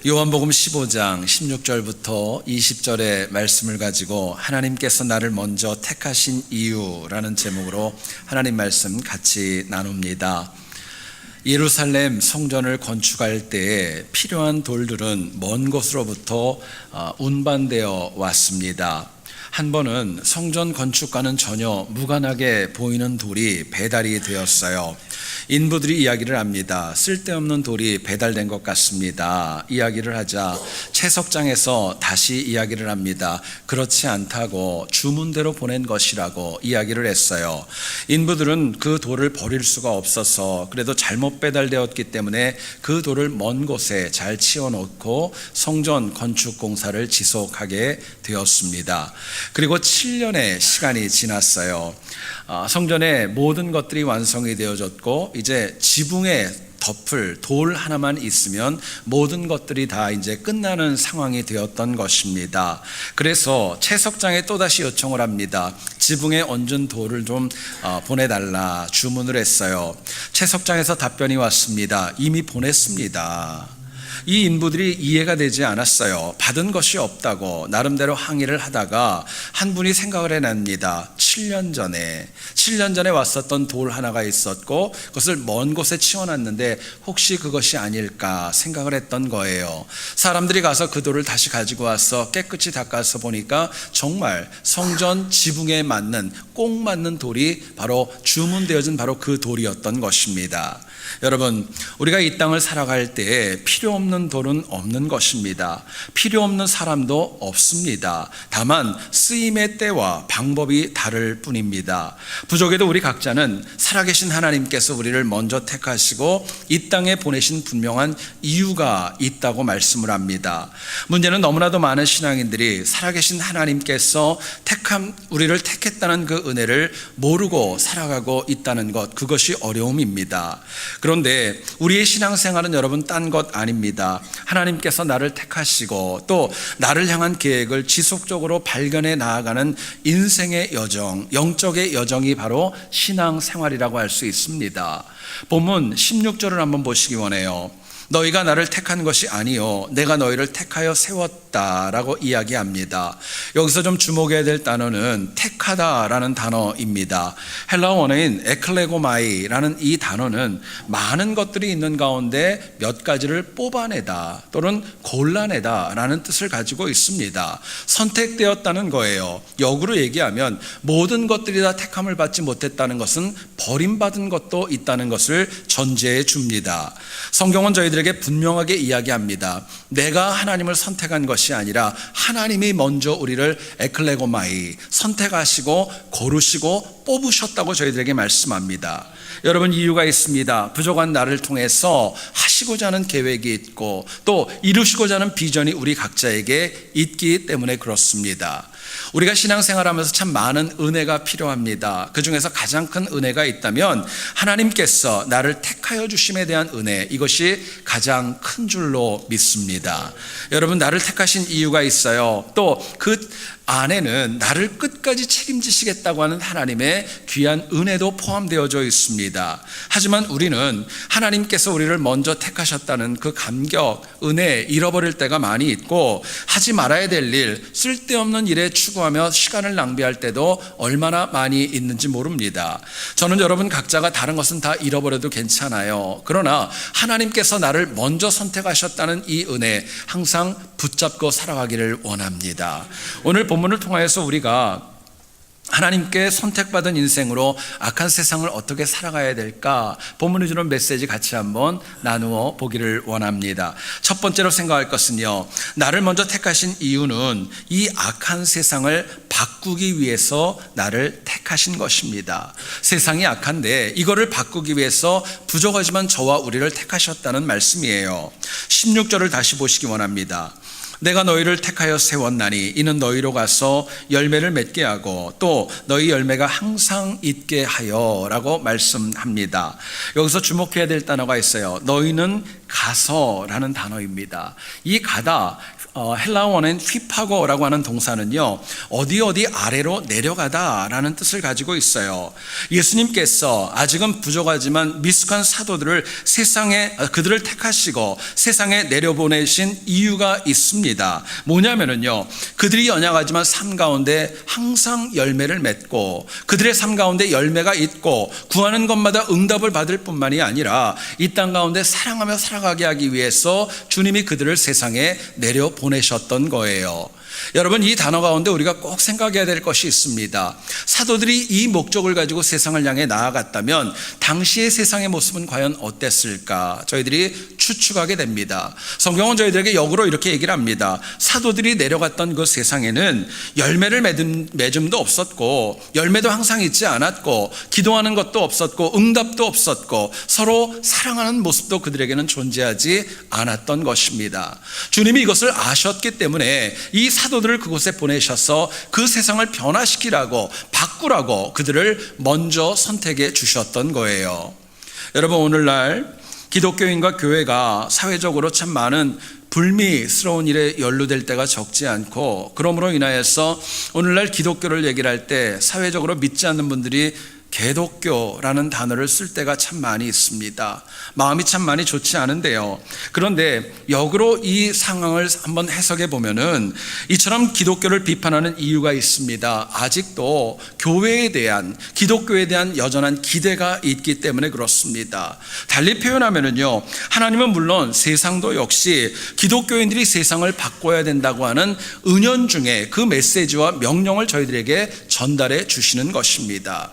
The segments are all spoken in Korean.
요한복음 15장 16절부터 20절의 말씀을 가지고 하나님께서 나를 먼저 택하신 이유라는 제목으로 하나님 말씀 같이 나눕니다. 예루살렘 성전을 건축할 때에 필요한 돌들은 먼 곳으로부터 운반되어 왔습니다. 한 번은 성전 건축과는 전혀 무관하게 보이는 돌이 배달이 되었어요. 인부들이 이야기를 합니다. 쓸데없는 돌이 배달된 것 같습니다. 이야기를 하자 채석장에서 다시 이야기를 합니다. 그렇지 않다고 주문대로 보낸 것이라고 이야기를 했어요. 인부들은 그 돌을 버릴 수가 없어서 그래도 잘못 배달되었기 때문에 그 돌을 먼 곳에 잘 치워놓고 성전 건축 공사를 지속하게 되었습니다. 그리고 7년의 시간이 지났어요. 성전의 모든 것들이 완성이 되어졌고 이제 지붕에 덮을 돌 하나만 있으면 모든 것들이 다 이제 끝나는 상황이 되었던 것입니다. 그래서 채석장에 또다시 요청을 합니다. 지붕에 얹은 돌을 좀 보내달라 주문을 했어요. 채석장에서 답변이 왔습니다. 이미 보냈습니다. 이 인부들이 이해가 되지 않았어요. 받은 것이 없다고 나름대로 항의를 하다가 한 분이 생각을 해냅니다. 7년 전에 왔었던 돌 하나가 있었고 그것을 먼 곳에 치워놨는데 혹시 그것이 아닐까 생각을 했던 거예요. 사람들이 가서 그 돌을 다시 가지고 와서 깨끗이 닦아서 보니까 정말 성전 지붕에 맞는 꼭 맞는 돌이 바로 주문되어진 바로 그 돌이었던 것입니다. 여러분, 우리가 이 땅을 살아갈 때 필요 없는 돌은 없는 것입니다. 필요 없는 사람도 없습니다. 다만 쓰임의 때와 방법이 다를 뿐입니다. 부족에도 우리 각자는 살아계신 하나님께서 우리를 먼저 택하시고 이 땅에 보내신 분명한 이유가 있다고 말씀을 합니다. 문제는 너무나도 많은 신앙인들이 살아계신 하나님께서 우리를 택했다는 그 은혜를 모르고 살아가고 있다는 것, 그것이 어려움입니다. 그런데 우리의 신앙생활은 여러분 딴 것 아닙니다. 하나님께서 나를 택하시고 또 나를 향한 계획을 지속적으로 발견해 나아가는 인생의 여정, 영적의 여정이 바로 신앙생활이라고 할 수 있습니다. 본문 16절을 한번 보시기 원해요. 너희가 나를 택한 것이 아니요 내가 너희를 택하여 세웠다라고 이야기합니다. 여기서 좀 주목해야 될 단어는 택하다라는 단어입니다. 헬라어 원어인 에클레고마이라는 이 단어는 많은 것들이 있는 가운데 몇 가지를 뽑아내다 또는 골라내다라는 뜻을 가지고 있습니다. 선택되었다는 거예요. 역으로 얘기하면 모든 것들이 다 택함을 받지 못했다는 것은 버림받은 것도 있다는 것을 전제해 줍니다. 성경은 저희들에게 분명하게 이야기합니다. 내가 하나님을 선택한 것이 아니라 하나님이 먼저 우리를 에클레고마이 선택하시고 고르시고 뽑으셨다고 저희들에게 말씀합니다. 여러분, 이유가 있습니다. 부족한 나를 통해서 하시고자 하는 계획이 있고 또 이루시고자 하는 비전이 우리 각자에게 있기 때문에 그렇습니다. 우리가 신앙생활하면서 참 많은 은혜가 필요합니다. 그 중에서 가장 큰 은혜가 있다면 하나님께서 나를 택하여 주심에 대한 은혜, 이것이 가장 큰 줄로 믿습니다. 여러분, 나를 택하신 이유가 있어요. 또 그 안에는 나를 끝까지 책임지시겠다고 하는 하나님의 귀한 은혜도 포함되어져 있습니다. 하지만 우리는 하나님께서 우리를 먼저 택하셨다는 그 감격, 은혜 잃어버릴 때가 많이 있고 하지 말아야 될 일, 쓸데없는 일에 추구하며 시간을 낭비할 때도 얼마나 많이 있는지 모릅니다. 저는 여러분 각자가 다른 것은 다 잃어버려도 괜찮아요. 그러나 하나님께서 나를 먼저 선택하셨다는 이 은혜 항상 붙잡고 살아가기를 원합니다. 오늘 본문을 통하여서 우리가 하나님께 선택받은 인생으로 악한 세상을 어떻게 살아가야 될까, 본문이 주는 메시지 같이 한번 나누어 보기를 원합니다. 첫 번째로 생각할 것은요, 나를 먼저 택하신 이유는 이 악한 세상을 바꾸기 위해서 나를 택하신 것입니다. 세상이 악한데 이거를 바꾸기 위해서 부족하지만 저와 우리를 택하셨다는 말씀이에요. 16절을 다시 보시기 원합니다. 내가 너희를 택하여 세웠나니 이는 너희로 가서 열매를 맺게 하고 또 너희 열매가 항상 있게 하여 라고 말씀합니다. 여기서 주목해야 될 단어가 있어요. 너희는 가서라는 단어입니다. 이 가다, 헬라어는 휘파고라고 하는 동사는요, 어디 아래로 내려가다라는 뜻을 가지고 있어요. 예수님께서 아직은 부족하지만 미숙한 사도들을 그들을 택하시고 세상에 내려보내신 이유가 있습니다. 뭐냐면요, 그들이 연약하지만 삶 가운데 항상 열매를 맺고, 그들의 삶 가운데 열매가 있고 구하는 것마다 응답을 받을 뿐만이 아니라 이 땅 가운데 사랑하며 살아가게 하기 위해서 주님이 그들을 세상에 내려보내셨던 거예요. 여러분, 이 단어 가운데 우리가 꼭 생각해야 될 것이 있습니다. 사도들이 이 목적을 가지고 세상을 향해 나아갔다면 당시의 세상의 모습은 과연 어땠을까? 저희들이 추측하게 됩니다. 성경은 저희들에게 역으로 이렇게 얘기를 합니다. 사도들이 내려갔던 그 세상에는 열매를 맺음도 없었고, 열매도 항상 있지 않았고, 기도하는 것도 없었고, 응답도 없었고, 서로 사랑하는 모습도 그들에게는 존재하지 않았던 것입니다. 주님이 이것을 아셨기 때문에 이 사도들을 그곳에 보내셔서 그 세상을 변화시키라고, 바꾸라고 그들을 먼저 선택해 주셨던 거예요. 여러분, 오늘날 기독교인과 교회가 사회적으로 참 많은 불미스러운 일에 연루될 때가 적지 않고, 그러므로 인하여서 오늘날 기독교를 얘기를 할 때 사회적으로 믿지 않는 분들이 개독교라는 단어를 쓸 때가 참 많이 있습니다. 마음이 참 많이 좋지 않은데요. 그런데 역으로 이 상황을 한번 해석해 보면은 이처럼 기독교를 비판하는 이유가 있습니다. 아직도 교회에 대한, 기독교에 대한 여전한 기대가 있기 때문에 그렇습니다. 달리 표현하면은요, 하나님은 물론 세상도 역시 기독교인들이 세상을 바꿔야 된다고 하는 은연중에 그 메시지와 명령을 저희들에게 전달해 주시는 것입니다.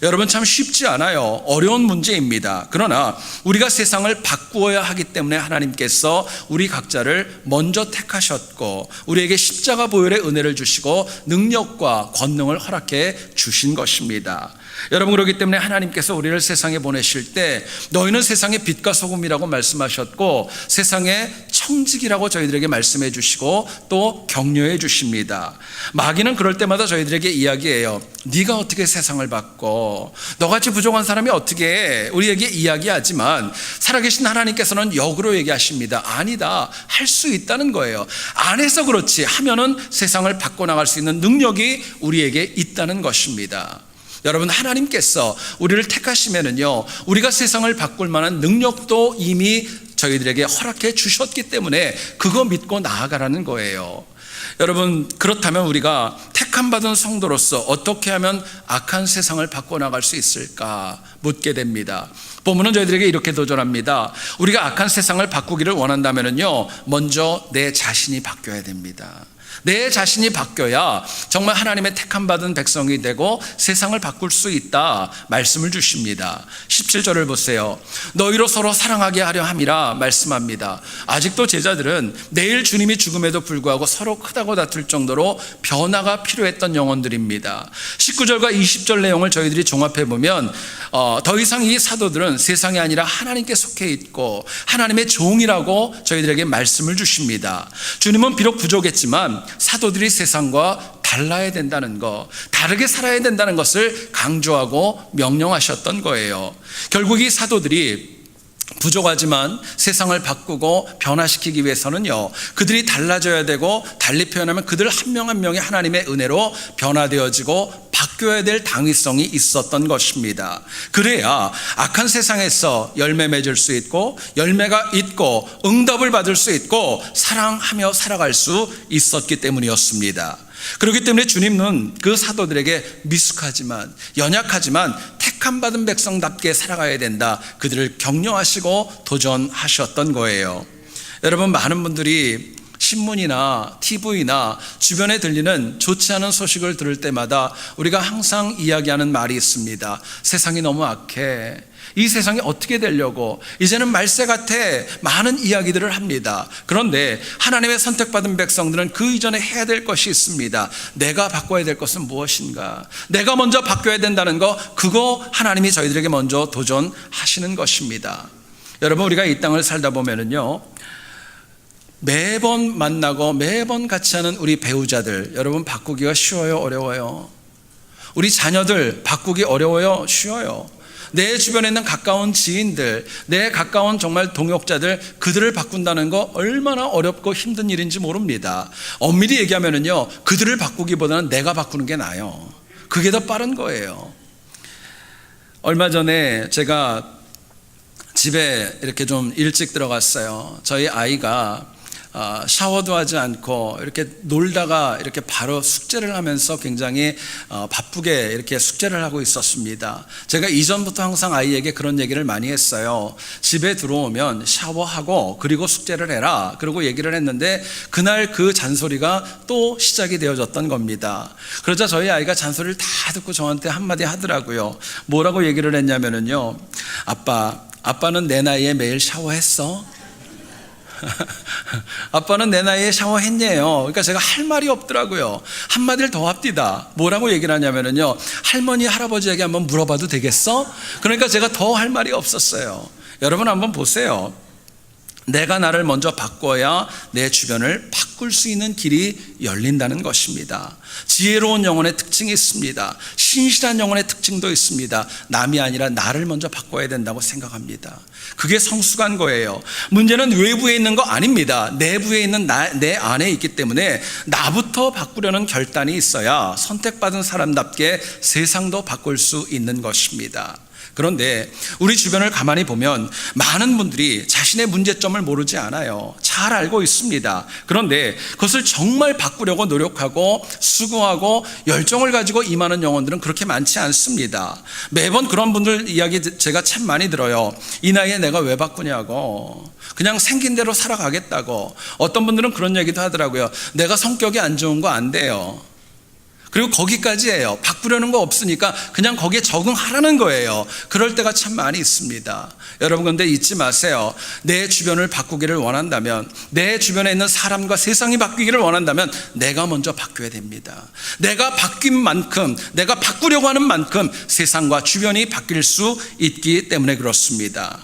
여러분, 참 쉽지 않아요. 어려운 문제입니다. 그러나 우리가 세상을 바꾸어야 하기 때문에 하나님께서 우리 각자를 먼저 택하셨고, 우리에게 십자가 보혈의 은혜를 주시고 능력과 권능을 허락해 주신 것입니다. 여러분, 그렇기 때문에 하나님께서 우리를 세상에 보내실 때 너희는 세상의 빛과 소금이라고 말씀하셨고, 세상의 청직이라고 저희들에게 말씀해 주시고 또 격려해 주십니다. 마귀는 그럴 때마다 저희들에게 이야기해요. 네가 어떻게 세상을 바꿔? 너같이 부족한 사람이 어떻게 해? 우리에게 이야기하지만 살아계신 하나님께서는 역으로 얘기하십니다. 아니다, 할 수 있다는 거예요. 안 해서 그렇지, 하면은 세상을 바꿔나갈 수 있는 능력이 우리에게 있다는 것입니다. 여러분, 하나님께서 우리를 택하시면은요, 우리가 세상을 바꿀 만한 능력도 이미 저희들에게 허락해 주셨기 때문에 그거 믿고 나아가라는 거예요. 여러분, 그렇다면 우리가 택함 받은 성도로서 어떻게 하면 악한 세상을 바꿔나갈 수 있을까 묻게 됩니다. 본문은 저희들에게 이렇게 도전합니다. 우리가 악한 세상을 바꾸기를 원한다면요, 먼저 내 자신이 바뀌어야 됩니다. 내 자신이 바뀌어야 정말 하나님의 택함 받은 백성이 되고 세상을 바꿀 수 있다 말씀을 주십니다. 17절을 보세요. 너희로 서로 사랑하게 하려 함이라 말씀합니다. 아직도 제자들은 내일 주님이 죽음에도 불구하고 서로 크다고 다툴 정도로 변화가 필요했던 영혼들입니다. 19절과 20절 내용을 저희들이 종합해 보면 더 이상 이 사도들은 세상이 아니라 하나님께 속해 있고 하나님의 종이라고 저희들에게 말씀을 주십니다. 주님은 비록 부족했지만 사도들이 세상과 달라야 된다는 것, 다르게 살아야 된다는 것을 강조하고 명령하셨던 거예요. 결국 이 사도들이 부족하지만 세상을 바꾸고 변화시키기 위해서는요, 그들이 달라져야 되고, 달리 표현하면 그들 한 명 한 명이 하나님의 은혜로 변화되어지고 바뀌어야 될 당위성이 있었던 것입니다. 그래야 악한 세상에서 열매 맺을 수 있고, 열매가 있고, 응답을 받을 수 있고, 사랑하며 살아갈 수 있었기 때문이었습니다. 그렇기 때문에 주님은 그 사도들에게 미숙하지만, 연약하지만 택함 받은 백성답게 살아가야 된다, 그들을 격려하시고 도전하셨던 거예요. 여러분, 많은 분들이 신문이나 TV나 주변에 들리는 좋지 않은 소식을 들을 때마다 우리가 항상 이야기하는 말이 있습니다. 세상이 너무 악해. 이 세상이 어떻게 되려고, 이제는 말세 같아, 많은 이야기들을 합니다. 그런데 하나님의 선택받은 백성들은 그 이전에 해야 될 것이 있습니다. 내가 바꿔야 될 것은 무엇인가? 내가 먼저 바뀌어야 된다는 거, 그거 하나님이 저희들에게 먼저 도전하시는 것입니다. 여러분, 우리가 이 땅을 살다 보면은요, 매번 만나고 매번 같이 하는 우리 배우자들, 여러분 바꾸기가 쉬워요, 어려워요? 우리 자녀들 바꾸기 어려워요, 쉬워요? 내 주변에 있는 가까운 지인들, 내 가까운 정말 동역자들, 그들을 바꾼다는 거 얼마나 어렵고 힘든 일인지 모릅니다. 엄밀히 얘기하면은요, 그들을 바꾸기보다는 내가 바꾸는 게 나아요. 그게 더 빠른 거예요. 얼마 전에 제가 집에 이렇게 좀 일찍 들어갔어요. 저희 아이가 샤워도 하지 않고 이렇게 놀다가 이렇게 바로 숙제를 하면서 굉장히 바쁘게 이렇게 숙제를 하고 있었습니다. 제가 이전부터 항상 아이에게 그런 얘기를 많이 했어요. 집에 들어오면 샤워하고 그리고 숙제를 해라, 그리고 얘기를 했는데 그날 그 잔소리가 또 시작이 되어졌던 겁니다. 그러자 저희 아이가 잔소리를 다 듣고 저한테 한마디 하더라고요. 뭐라고 얘기를 했냐면요, 아빠는 내 나이에 매일 샤워했어? 아빠는 내 나이에 샤워했냐요. 그러니까 제가 할 말이 없더라고요. 한마디를 더 합디다. 뭐라고 얘기를 하냐면요, 할머니 할아버지에게 한번 물어봐도 되겠어? 그러니까 제가 더 할 말이 없었어요. 여러분 한번 보세요. 내가 나를 먼저 바꿔야 내 주변을 바꿀 수 있는 길이 열린다는 것입니다. 지혜로운 영혼의 특징이 있습니다. 신실한 영혼의 특징도 있습니다. 남이 아니라 나를 먼저 바꿔야 된다고 생각합니다. 그게 성숙한 거예요. 문제는 외부에 있는 거 아닙니다. 내부에 있는 내 안에 있기 때문에 나부터 바꾸려는 결단이 있어야 선택받은 사람답게 세상도 바꿀 수 있는 것입니다. 그런데 우리 주변을 가만히 보면 많은 분들이 자신의 문제점을 모르지 않아요. 잘 알고 있습니다. 그런데 그것을 정말 바꾸려고 노력하고 수고하고 열정을 가지고 임하는 영혼들은 그렇게 많지 않습니다. 매번 그런 분들 이야기 제가 참 많이 들어요. 이 나이에 내가 왜 바꾸냐고, 그냥 생긴 대로 살아가겠다고. 어떤 분들은 그런 얘기도 하더라고요. 내가 성격이 안 좋은 거 안 돼요. 그리고 거기까지예요. 바꾸려는 거 없으니까 그냥 거기에 적응하라는 거예요. 그럴 때가 참 많이 있습니다. 여러분, 그런데 잊지 마세요. 내 주변을 바꾸기를 원한다면, 내 주변에 있는 사람과 세상이 바뀌기를 원한다면 내가 먼저 바뀌어야 됩니다. 내가 바뀐 만큼, 내가 바꾸려고 하는 만큼 세상과 주변이 바뀔 수 있기 때문에 그렇습니다.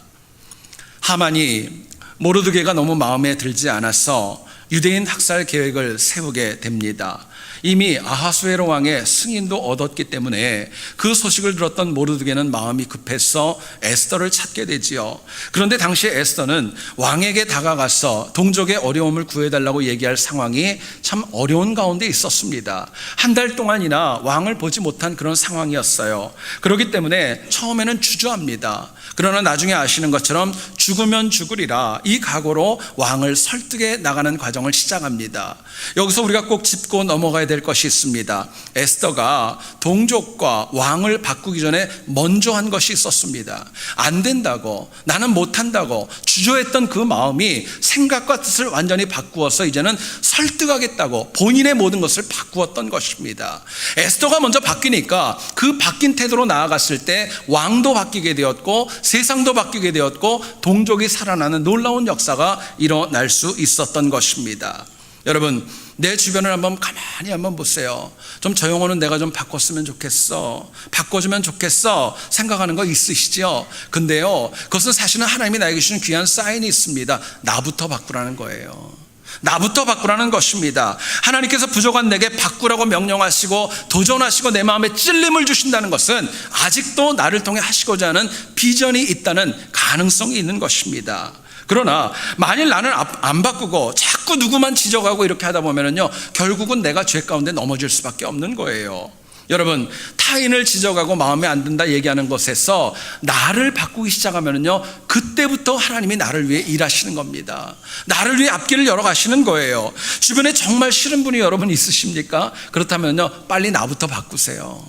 하만이 모르드게가 너무 마음에 들지 않아서 유대인 학살 계획을 세우게 됩니다. 이미 아하수에로 왕의 승인도 얻었기 때문에 그 소식을 들었던 모르드게는 마음이 급해서 에스더를 찾게 되지요. 그런데 당시 에스더는 왕에게 다가가서 동족의 어려움을 구해달라고 얘기할 상황이 참 어려운 가운데 있었습니다. 한 달 동안이나 왕을 보지 못한 그런 상황이었어요. 그렇기 때문에 처음에는 주저합니다. 그러나 나중에 아시는 것처럼 죽으면 죽으리라, 이 각오로 왕을 설득해 나가는 과정을 시작합니다. 여기서 우리가 꼭 짚고 넘어가야 될 것이 있습니다. 에스더가 동족과 왕을 바꾸기 전에 먼저 한 것이 있었습니다. 안 된다고, 나는 못한다고 주저했던 그 마음이 생각과 뜻을 완전히 바꾸어서 이제는 설득하겠다고 본인의 모든 것을 바꾸었던 것입니다. 에스더가 먼저 바뀌니까 그 바뀐 태도로 나아갔을 때 왕도 바뀌게 되었고 세상도 바뀌게 되었고 동족이 살아나는 놀라운 역사가 일어날 수 있었던 것입니다. 여러분, 내 주변을 가만히 한번 보세요. 좀 저 영혼은 내가 좀 바꿨으면 좋겠어, 바꿔주면 좋겠어 생각하는 거 있으시죠? 근데요, 그것은 사실은 하나님이 나에게 주신 귀한 사인이 있습니다. 나부터 바꾸라는 거예요. 나부터 바꾸라는 것입니다. 하나님께서 부족한 내게 바꾸라고 명령하시고 도전하시고 내 마음에 찔림을 주신다는 것은 아직도 나를 통해 하시고자 하는 비전이 있다는 가능성이 있는 것입니다. 그러나 만일 나는 안 바꾸고 자꾸 누구만 지적하고 이렇게 하다 보면은요, 결국은 내가 죄 가운데 넘어질 수밖에 없는 거예요. 여러분, 타인을 지적하고 마음에 안 든다 얘기하는 것에서 나를 바꾸기 시작하면은요, 그때부터 하나님이 나를 위해 일하시는 겁니다. 나를 위해 앞길을 열어가시는 거예요. 주변에 정말 싫은 분이 여러분 있으십니까? 그렇다면요, 빨리 나부터 바꾸세요.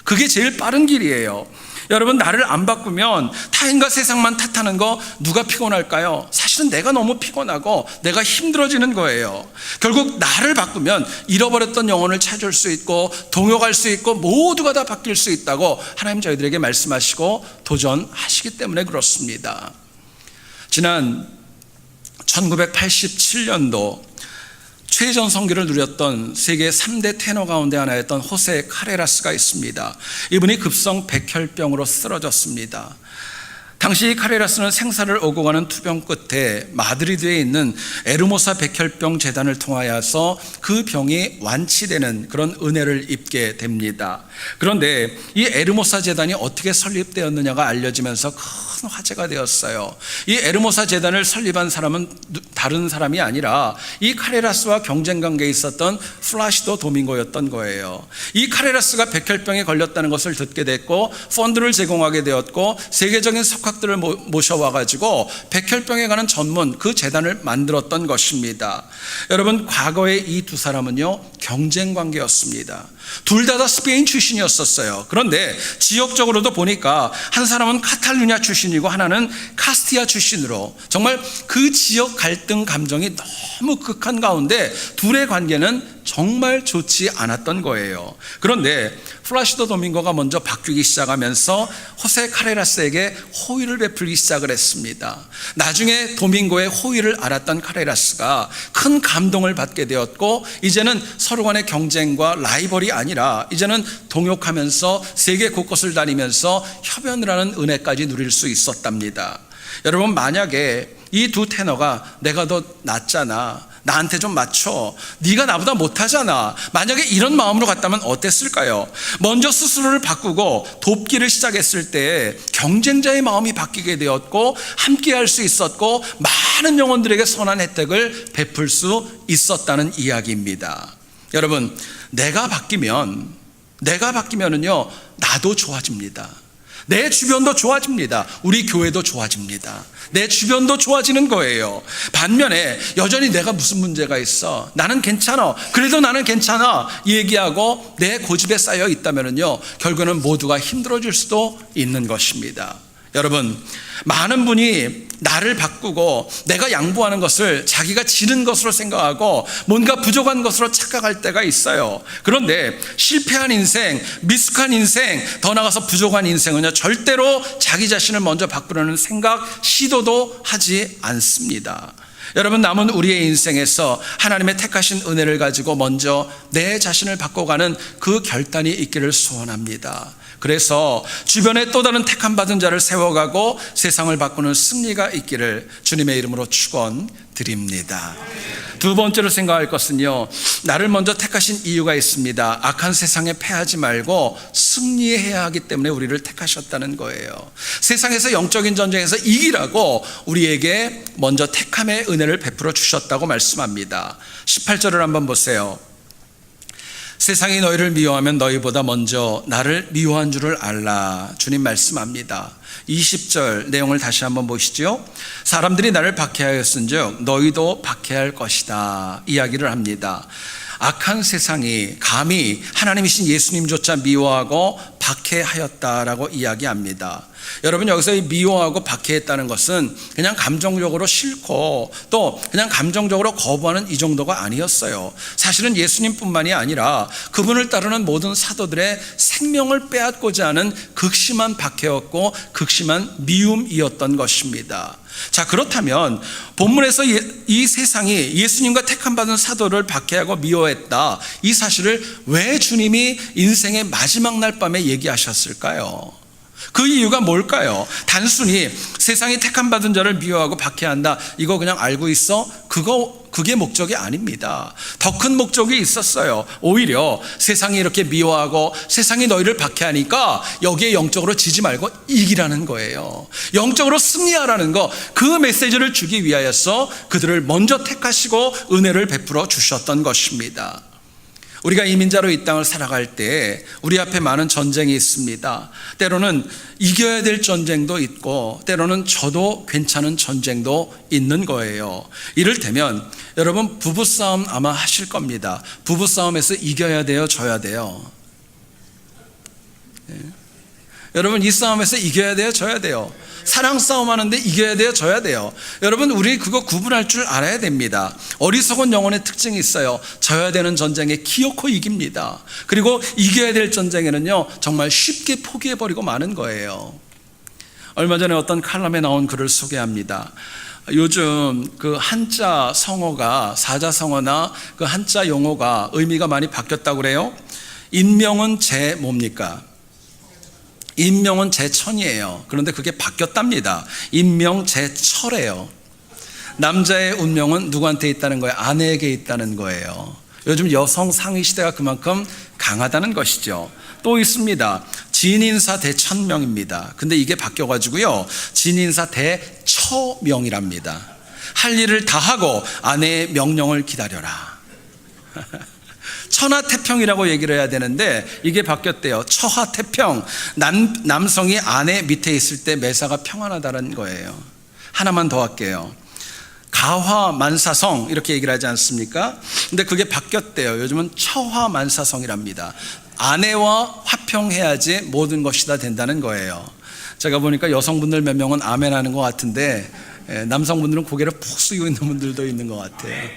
그게 제일 빠른 길이에요. 여러분, 나를 안 바꾸면 타인과 세상만 탓하는 거 누가 피곤할까요? 사실은 내가 너무 피곤하고 내가 힘들어지는 거예요. 결국 나를 바꾸면 잃어버렸던 영혼을 찾을 수 있고 동역할 수 있고 모두가 다 바뀔 수 있다고 하나님 저희들에게 말씀하시고 도전하시기 때문에 그렇습니다. 지난 1987년도 최전 성기를 누렸던 세계 3대 테너 가운데 하나였던 호세 카레라스가 있습니다. 이분이 급성 백혈병으로 쓰러졌습니다. 당시 카레라스는 생사를 오고 가는 투병 끝에 마드리드에 있는 에르모사 백혈병 재단을 통하여서 그 병이 완치되는 그런 은혜를 입게 됩니다. 그런데 이 에르모사 재단이 어떻게 설립되었느냐가 알려지면서 큰 화제가 되었어요. 이 에르모사 재단을 설립한 사람은 다른 사람이 아니라 이 카레라스와 경쟁 관계에 있었던 플라시도 도밍고였던 거예요. 이 카레라스가 백혈병에 걸렸다는 것을 듣게 됐고 펀드를 제공하게 되었고 세계적인 석학들을 모셔와 가지고 백혈병에 관한 전문 그 재단을 만들었던 것입니다. 여러분, 과거에 이 두 사람은요 경쟁 관계였습니다. 둘 다 스페인 출신이었었어요. 그런데 지역적으로도 보니까 한 사람은 카탈루냐 출신이고 하나는 카스티아 출신으로 정말 그 지역 갈등 감정이 너무 극한 가운데 둘의 관계는 정말 좋지 않았던 거예요. 그런데 플라시도 도밍고가 먼저 바뀌기 시작하면서 호세 카레라스에게 호의를 베풀기 시작을 했습니다. 나중에 도밍고의 호의를 알았던 카레라스가 큰 감동을 받게 되었고 이제는 서로 간의 경쟁과 라이벌이 아니라 이제는 동역하면서 세계 곳곳을 다니면서 협연을 하는 은혜까지 누릴 수 있었답니다. 여러분, 만약에 이 두 테너가 내가 더 낫잖아, 나한테 좀 맞춰, 네가 나보다 못하잖아, 만약에 이런 마음으로 갔다면 어땠을까요? 먼저 스스로를 바꾸고 돕기를 시작했을 때 경쟁자의 마음이 바뀌게 되었고 함께 할 수 있었고 많은 영혼들에게 선한 혜택을 베풀 수 있었다는 이야기입니다. 여러분, 내가 바뀌면은요 나도 좋아집니다. 내 주변도 좋아집니다. 우리 교회도 좋아집니다. 내 주변도 좋아지는 거예요. 반면에 여전히 내가 무슨 문제가 있어, 나는 괜찮아, 그래도 나는 괜찮아 얘기하고 내 고집에 쌓여 있다면요 결국은 모두가 힘들어질 수도 있는 것입니다. 여러분, 많은 분이 나를 바꾸고 내가 양보하는 것을 자기가 지는 것으로 생각하고 뭔가 부족한 것으로 착각할 때가 있어요. 그런데 실패한 인생, 미숙한 인생, 더 나아가서 부족한 인생은요 절대로 자기 자신을 먼저 바꾸려는 생각, 시도도 하지 않습니다. 여러분, 남은 우리의 인생에서 하나님의 택하신 은혜를 가지고 먼저 내 자신을 바꿔가는 그 결단이 있기를 소원합니다. 그래서 주변에 또 다른 택함 받은 자를 세워가고 세상을 바꾸는 승리가 있기를 주님의 이름으로 축원드립니다. 두 번째로 생각할 것은요, 나를 먼저 택하신 이유가 있습니다. 악한 세상에 패하지 말고 승리해야 하기 때문에 우리를 택하셨다는 거예요. 세상에서 영적인 전쟁에서 이기라고 우리에게 먼저 택함의 은혜를 베풀어 주셨다고 말씀합니다. 18절을 한번 보세요. 세상이 너희를 미워하면 너희보다 먼저 나를 미워한 줄을 알라. 주님 말씀합니다. 20절 내용을 다시 한번 보시죠. 사람들이 나를 박해하였은즉 너희도 박해할 것이다 이야기를 합니다. 악한 세상이 감히 하나님이신 예수님조차 미워하고 박해하였다라고 이야기합니다. 여러분, 여기서 이 미워하고 박해했다는 것은 그냥 감정적으로 싫고 또 그냥 감정적으로 거부하는 이 정도가 아니었어요. 사실은 예수님뿐만이 아니라 그분을 따르는 모든 사도들의 생명을 빼앗고자 하는 극심한 박해였고 극심한 미움이었던 것입니다. 자, 그렇다면 본문에서 이 세상이 예수님과 택함받은 사도를 박해하고 미워했다, 이 사실을 왜 주님이 인생의 마지막 날 밤에 얘기하셨을까요? 그 이유가 뭘까요? 단순히 세상이 택함받은 자를 미워하고 박해한다, 이거 그냥 알고 있어? 그게 목적이 아닙니다. 더 큰 목적이 있었어요. 오히려 세상이 이렇게 미워하고 세상이 너희를 박해하니까 여기에 영적으로 지지 말고 이기라는 거예요. 영적으로 승리하라는 거, 그 메시지를 주기 위하여서 그들을 먼저 택하시고 은혜를 베풀어 주셨던 것입니다. 우리가 이민자로 이 땅을 살아갈 때 우리 앞에 많은 전쟁이 있습니다. 때로는 이겨야 될 전쟁도 있고 때로는 저도 괜찮은 전쟁도 있는 거예요. 이를테면 여러분, 부부싸움 아마 하실 겁니다. 부부싸움에서 이겨야 돼요, 져야 돼요? 네. 여러분, 이 싸움에서 이겨야 돼요, 져야 돼요? 사랑 싸움 하는데 이겨야 돼요, 져야 돼요? 여러분, 우리 그거 구분할 줄 알아야 됩니다. 어리석은 영혼의 특징이 있어요. 져야 되는 전쟁에 기어코 이깁니다. 그리고 이겨야 될 전쟁에는요 정말 쉽게 포기해버리고 마는 거예요. 얼마 전에 어떤 칼럼에 나온 글을 소개합니다. 요즘 그 한자 성어가, 사자성어나 그 한자 용어가 의미가 많이 바뀌었다고 그래요. 인명은 뭡니까? 임명은 제천이에요. 그런데 그게 바뀌었답니다. 임명 제철이에요. 남자의 운명은 누구한테 있다는 거예요? 아내에게 있다는 거예요. 요즘 여성 상위 시대가 그만큼 강하다는 것이죠. 또 있습니다. 진인사 대천명입니다. 근데 이게 바뀌어가지고요, 진인사 대처명이랍니다. 할 일을 다 하고 아내의 명령을 기다려라. 천하태평이라고 얘기를 해야 되는데 이게 바뀌었대요. 처하태평. 남성이 아내 밑에 있을 때 매사가 평안하다는 거예요. 하나만 더 할게요. 가화만사성 이렇게 얘기를 하지 않습니까? 근데 그게 바뀌었대요. 요즘은 처화만사성이랍니다. 아내와 화평해야지 모든 것이 다 된다는 거예요. 제가 보니까 여성분들 몇 명은 아멘 하는 것 같은데 남성분들은 고개를 푹 숙이고 있는 분들도 있는 것 같아요.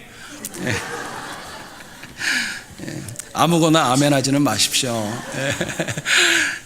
아무거나 아멘 하지는 마십시오.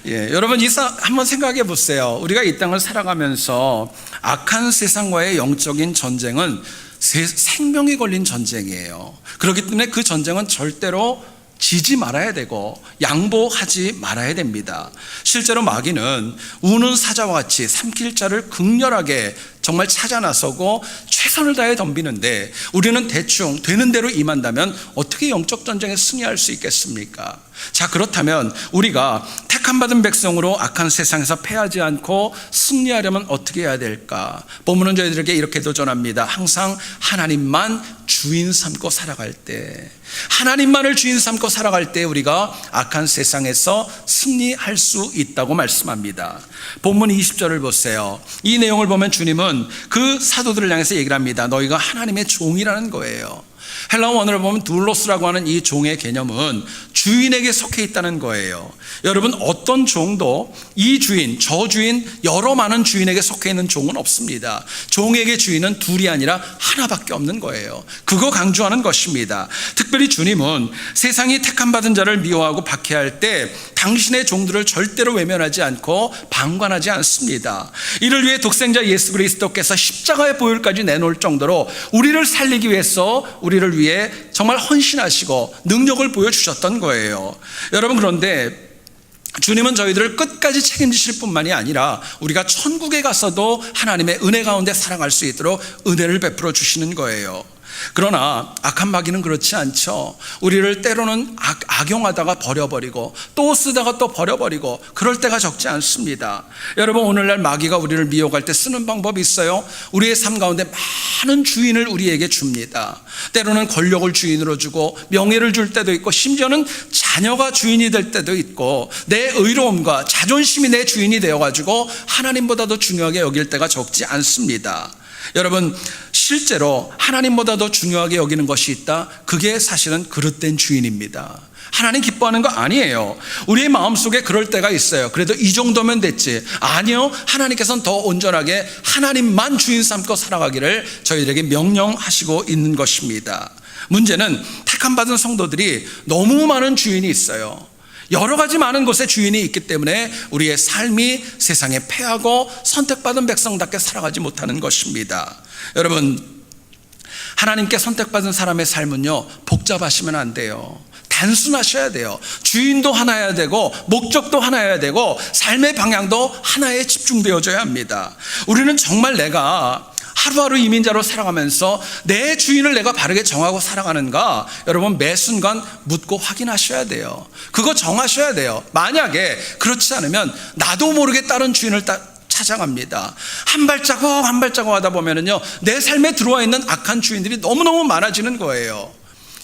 여러분 한번 생각해 보세요. 우리가 이 땅을 살아가면서 악한 세상과의 영적인 전쟁은 생명이 걸린 전쟁이에요. 그렇기 때문에 그 전쟁은 절대로 지지 말아야 되고 양보하지 말아야 됩니다. 실제로 마귀는 우는 사자와 같이 삼킬 자를 극렬하게 정말 찾아 나서고 최선을 다해 덤비는데 우리는 대충 되는 대로 임한다면 어떻게 영적 전쟁에 승리할 수 있겠습니까? 자, 그렇다면 우리가 택함받은 백성으로 악한 세상에서 패하지 않고 승리하려면 어떻게 해야 될까? 본문은 저희들에게 이렇게 도전합니다. 항상 하나님만 주인 삼고 살아갈 때, 하나님만을 주인 삼고 살아갈 때 우리가 악한 세상에서 승리할 수 있다고 말씀합니다. 본문 20절을 보세요. 이 내용을 보면 주님은 그 사도들을 향해서 얘기를 합니다. 너희가 하나님의 종이라는 거예요. 헬라어 원어를 보면 둘로스라고 하는 이 종의 개념은 주인에게 속해 있다는 거예요. 여러분, 어떤 종도 이 주인, 저 주인, 여러 많은 주인에게 속해 있는 종은 없습니다. 종에게 주인은 둘이 아니라 하나밖에 없는 거예요. 그거 강조하는 것입니다. 특별히 주님은 세상이 택함받은 자를 미워하고 박해할 때 당신의 종들을 절대로 외면하지 않고 방관하지 않습니다. 이를 위해 독생자 예수 그리스도께서 십자가의 보혈까지 내놓을 정도로 우리를 살리기 위해서 우리를 위해 정말 헌신하시고 능력을 보여주셨던 거예요. 여러분, 그런데 주님은 저희들을 끝까지 책임지실 뿐만이 아니라 우리가 천국에 가서도 하나님의 은혜 가운데 살아갈 수 있도록 은혜를 베풀어 주시는 거예요. 그러나 악한 마귀는 그렇지 않죠. 우리를 때로는 악용하다가 버려버리고 또 쓰다가 또 버려버리고 그럴 때가 적지 않습니다. 여러분, 오늘날 마귀가 우리를 미혹할 때 쓰는 방법이 있어요. 우리의 삶 가운데 많은 주인을 우리에게 줍니다. 때로는 권력을 주인으로 주고 명예를 줄 때도 있고 심지어는 자녀가 주인이 될 때도 있고 내 의로움과 자존심이 내 주인이 되어가지고 하나님보다도 중요하게 여길 때가 적지 않습니다. 여러분, 실제로 하나님보다 더 중요하게 여기는 것이 있다. 그게 사실은 그릇된 주인입니다. 하나님 기뻐하는 거 아니에요. 우리의 마음속에 그럴 때가 있어요. 그래도 이 정도면 됐지. 아니요, 하나님께서는 더 온전하게 하나님만 주인 삼고 살아가기를 저희들에게 명령하시고 있는 것입니다. 문제는 택함받은 성도들이 너무 많은 주인이 있어요. 여러 가지 많은 곳에 주인이 있기 때문에 우리의 삶이 세상에 패하고 선택받은 백성답게 살아가지 못하는 것입니다. 여러분, 하나님께 선택받은 사람의 삶은요, 복잡하시면 안 돼요. 단순하셔야 돼요. 주인도 하나여야 되고 목적도 하나여야 되고 삶의 방향도 하나에 집중되어져야 합니다. 우리는 정말 내가 하루하루 이민자로 살아가면서 내 주인을 내가 바르게 정하고 살아가는가, 여러분 매 순간 묻고 확인하셔야 돼요. 그거 정하셔야 돼요. 만약에 그렇지 않으면 나도 모르게 다른 주인을 찾아갑니다. 한 발자국 한 발자국 하다 보면은요, 내 삶에 들어와 있는 악한 주인들이 너무너무 많아지는 거예요.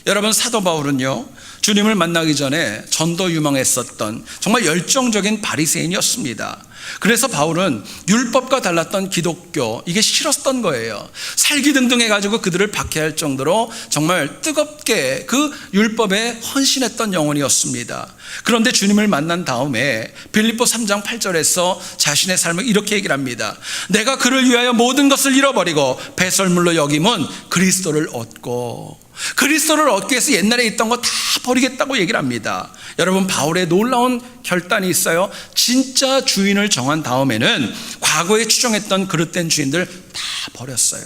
여러분, 사도 바울은요, 주님을 만나기 전에 전도 유망했었던 정말 열정적인 바리새인이었습니다. 그래서 바울은 율법과 달랐던 기독교, 이게 싫었던 거예요. 살기등등해가지고 그들을 박해할 정도로 정말 뜨겁게 그 율법에 헌신했던 영혼이었습니다. 그런데 주님을 만난 다음에 빌립보 3장 8절에서 자신의 삶을 이렇게 얘기를 합니다. 내가 그를 위하여 모든 것을 잃어버리고 배설물로 여김은 그리스도를 얻고, 그리스도를 얻기 위해서 옛날에 있던 거 다 버리겠다고 얘기를 합니다. 여러분, 바울의 놀라운 결단이 있어요. 진짜 주인을 정한 다음에는 과거에 추종했던 그릇된 주인들 다 버렸어요.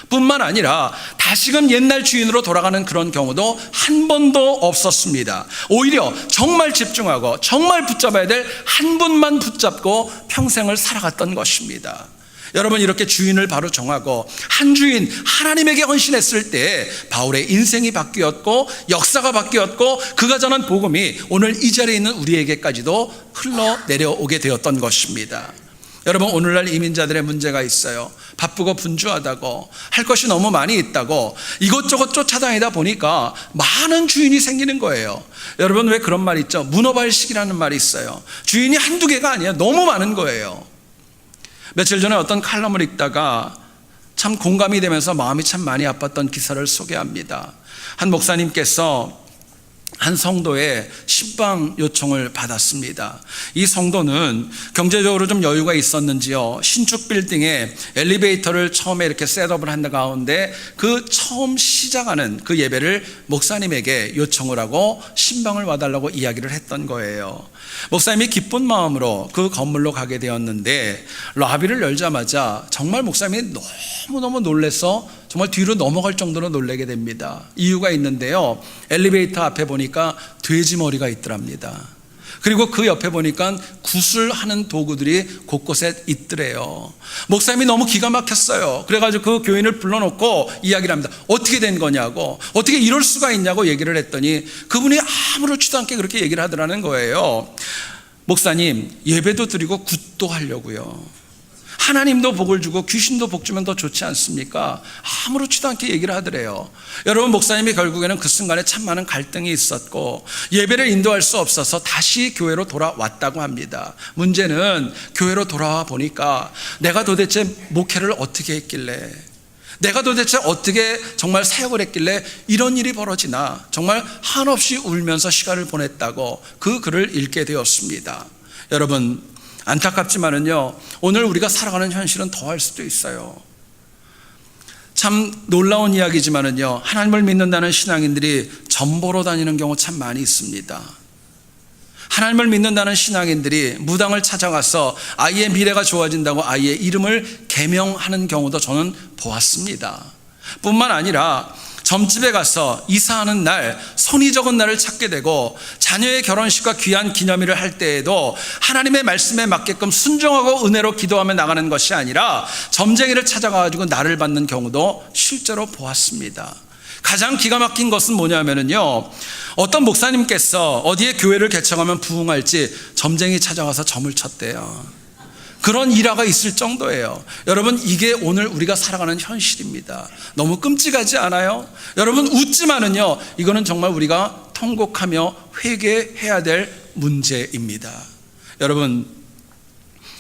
뿐만 아니라 다시금 옛날 주인으로 돌아가는 그런 경우도 한 번도 없었습니다. 오히려 정말 집중하고 정말 붙잡아야 될 한 분만 붙잡고 평생을 살아갔던 것입니다. 여러분, 이렇게 주인을 바로 정하고 한 주인 하나님에게 헌신했을 때 바울의 인생이 바뀌었고 역사가 바뀌었고 그가 전한 복음이 오늘 이 자리에 있는 우리에게까지도 흘러내려오게 되었던 것입니다. 여러분, 오늘날 이민자들의 문제가 있어요. 바쁘고 분주하다고, 할 것이 너무 많이 있다고 이것저것 쫓아다니다 보니까 많은 주인이 생기는 거예요. 여러분, 왜 그런 말 있죠? 문어발식이라는 말이 있어요. 주인이 한두 개가 아니에요. 너무 많은 거예요. 며칠 전에 어떤 칼럼을 읽다가 참 공감이 되면서 마음이 참 많이 아팠던 기사를 소개합니다. 한 목사님께서 한 성도의 신방 요청을 받았습니다. 이 성도는 경제적으로 좀 여유가 있었는지요, 신축 빌딩에 엘리베이터를 처음에 이렇게 셋업을 한다 가운데 그 처음 시작하는 그 예배를 목사님에게 요청을 하고 신방을 와달라고 이야기를 했던 거예요. 목사님이 기쁜 마음으로 그 건물로 가게 되었는데 라비를 열자마자 정말 목사님이 너무너무 놀라서 정말 뒤로 넘어갈 정도로 놀라게 됩니다. 이유가 있는데요, 엘리베이터 앞에 보니까 돼지 머리가 있더랍니다. 그리고 그 옆에 보니까 구슬하는 도구들이 곳곳에 있더래요. 목사님이 너무 기가 막혔어요. 그래가지고 그 교인을 불러놓고 이야기를 합니다. 어떻게 된 거냐고, 어떻게 이럴 수가 있냐고 얘기를 했더니 그분이 아무렇지도 않게 그렇게 얘기를 하더라는 거예요. 목사님, 예배도 드리고 굿도 하려고요. 하나님도 복을 주고 귀신도 복 주면 더 좋지 않습니까? 아무렇지도 않게 얘기를 하더래요. 여러분, 목사님이 결국에는 그 순간에 참 많은 갈등이 있었고 예배를 인도할 수 없어서 다시 교회로 돌아왔다고 합니다. 문제는 교회로 돌아와 보니까 내가 도대체 목회를 어떻게 했길래, 내가 도대체 어떻게 정말 사역을 했길래 이런 일이 벌어지나, 정말 한없이 울면서 시간을 보냈다고 그 글을 읽게 되었습니다. 여러분, 안타깝지만은요, 오늘 우리가 살아가는 현실은 더할 수도 있어요. 참 놀라운 이야기지만은요, 하나님을 믿는다는 신앙인들이 점보러 다니는 경우 참 많이 있습니다. 하나님을 믿는다는 신앙인들이 무당을 찾아가서 아이의 미래가 좋아진다고 아이의 이름을 개명하는 경우도 저는 보았습니다. 뿐만 아니라 점집에 가서 이사하는 날, 손이 적은 날을 찾게 되고 자녀의 결혼식과 귀한 기념일을 할 때에도 하나님의 말씀에 맞게끔 순종하고 은혜로 기도하며 나가는 것이 아니라 점쟁이를 찾아가지고 날을 받는 경우도 실제로 보았습니다. 가장 기가 막힌 것은 뭐냐면요, 어떤 목사님께서 어디에 교회를 개척하면 부흥할지 점쟁이 찾아가서 점을 쳤대요. 그런 일화가 있을 정도예요. 여러분, 이게 오늘 우리가 살아가는 현실입니다. 너무 끔찍하지 않아요? 여러분, 웃지만은요, 이거는 정말 우리가 통곡하며 회개해야 될 문제입니다. 여러분,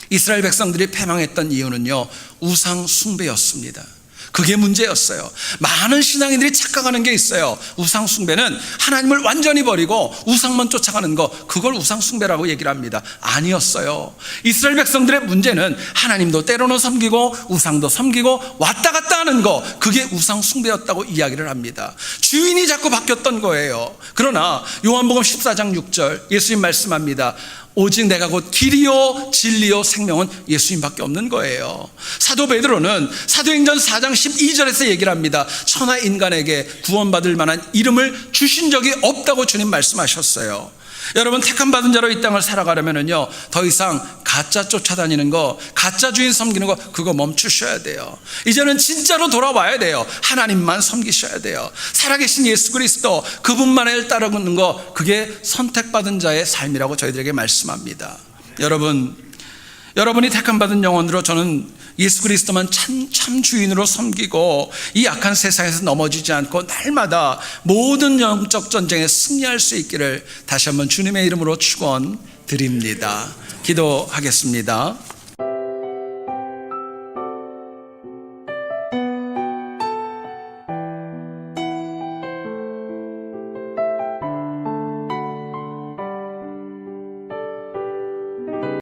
이스라엘 백성들이 패망했던 이유는요, 우상 숭배였습니다. 그게 문제였어요. 많은 신앙인들이 착각하는 게 있어요. 우상 숭배는 하나님을 완전히 버리고 우상만 쫓아가는 거, 그걸 우상 숭배라고 얘기를 합니다. 아니었어요. 이스라엘 백성들의 문제는 하나님도 때로는 섬기고 우상도 섬기고 왔다 갔다 하는 거, 그게 우상 숭배였다고 이야기를 합니다. 주인이 자꾸 바뀌었던 거예요. 그러나 요한복음 14장 6절 예수님 말씀합니다. 오직 내가 곧 길이요 진리요 생명은 예수님밖에 없는 거예요. 사도 베드로는 사도행전 4장 12절에서 얘기를 합니다. 천하 인간에게 구원받을 만한 이름을 주신 적이 없다고 주님 말씀하셨어요. 여러분, 택함 받은 자로 이 땅을 살아가려면요, 더 이상 가짜 쫓아다니는 거, 가짜 주인 섬기는 거, 그거 멈추셔야 돼요. 이제는 진짜로 돌아와야 돼요. 하나님만 섬기셔야 돼요. 살아계신 예수 그리스도, 그분만을 따르는 거, 그게 선택받은 자의 삶이라고 저희들에게 말씀합니다. 여러분이 택함 받은 영혼으로 저는 예수 그리스도만 참 주인으로 섬기고 이 악한 세상에서 넘어지지 않고 날마다 모든 영적 전쟁에 승리할 수 있기를 다시 한번 주님의 이름으로 축원드립니다. 기도하겠습니다.